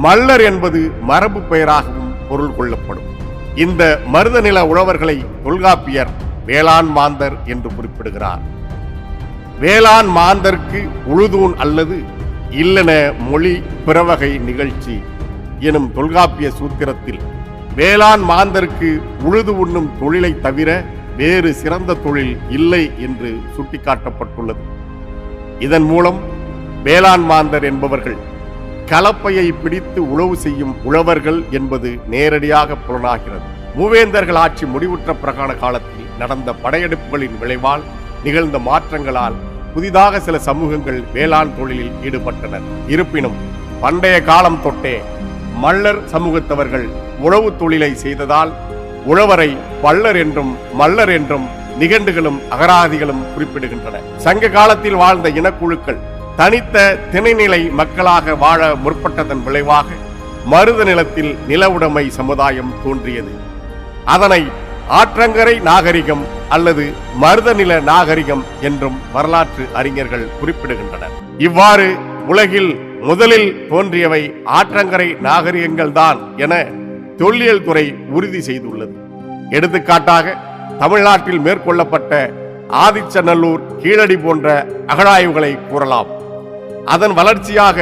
மல்லர் என்பது மரபு பெயராகவும் பொருள் கொள்ளப்படும். இந்த மருத நில உழவர்களை தொல்காப்பியர் வேளாண் மாந்தர் என்று குறிப்பிடுகிறார். வேளாண் மாந்தர்க்கு உழுதூன் அல்லது இல்லென மொழி பிறவகை நிகழ்ச்சி எனும் தொல்காப்பிய சூத்திரத்தில் வேளாண் மாந்தர்க்கு உழுது உண்ணும் தொழிலை தவிர வேறு சிறந்த தொழில் இல்லை என்று சுட்டிக்காட்டப்பட்டுள்ளது. இதன் மூலம் வேளாண் மாந்தர் என்பவர்கள் கலப்பையை பிடித்து உழவு செய்யும் உழவர்கள் என்பது நேரடியாக புலனாகிறது. மூவேந்தர்கள் ஆட்சி முடிவுற்ற பிரகாண காலத்தில் நடந்த படையெடுப்புகளின் விளைவால் நிகழ்ந்த மாற்றங்களால் புதிதாக சில சமூகங்கள் வேளாண் தொழிலில் ஈடுபட்டனர். இருப்பினும் பண்டைய காலம் தொட்டே மல்லர் சமூகத்தவர்கள் உழவு தொழிலை செய்ததால் உழவரை பல்லர் என்றும் மல்லர் என்றும் நிகண்டுகளும் அகராதிகளும் குறிப்பிடுகின்றன. சங்க காலத்தில் வாழ்ந்த இனக்குழுக்கள் தனித்த திணைநிலை மக்களாக வாழ முற்பட்டதன் விளைவாக மருத நிலத்தில் நிலவுடைமை சமுதாயம் தோன்றியது. அதனை ஆற்றங்கரை நாகரிகம் அல்லது மருதநில நாகரிகம் என்றும் வரலாற்று அறிஞர்கள் குறிப்பிடுகின்றனர். இவ்வாறு உலகில் முதலில் தோன்றியவை ஆற்றங்கரை நாகரிகங்கள் தான் என தொல்லியல் துறை உறுதி செய்துள்ளது. எடுத்துக்காட்டாக தமிழ்நாட்டில் மேற்கொள்ளப்பட்ட ஆதிச்சநல்லூர், கீழடி போன்ற அகழாய்வுகளை கூறலாம். அதன் வளர்ச்சியாக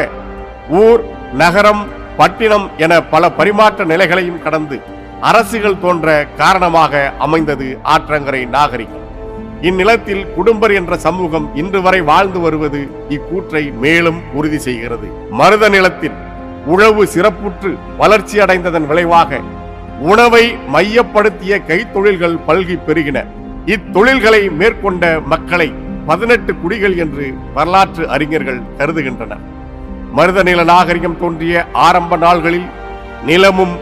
ஊர், நகரம், பட்டினம் என பல பரிமாற்ற நிலைகளையும் கடந்து அரசுகள் தோன்ற காரணமாக அமைந்தது ஆற்றங்கரை நாகரிகம். இந்நிலத்தில் குடும்பர் என்ற சமூகம் இன்று வரை வாழ்ந்து வருவது இக்கூற்றை மேலும் உறுதி செய்கிறது. மருத நிலத்தில் உழவு சிறப்புற்று வளர்ச்சி அடைந்ததன் விளைவாக உணவை மையப்படுத்திய கைத்தொழில்கள் பல்கி பெருகின. இத்தொழில்களை மேற்கொண்ட மக்களை 18 குடிகள் என்று வரலாற்று அறிஞர்கள் கருதுகின்றனர். மருத நில நாகரிகம் தோன்றிய ஆரம்ப நாள்களில் நிலமும்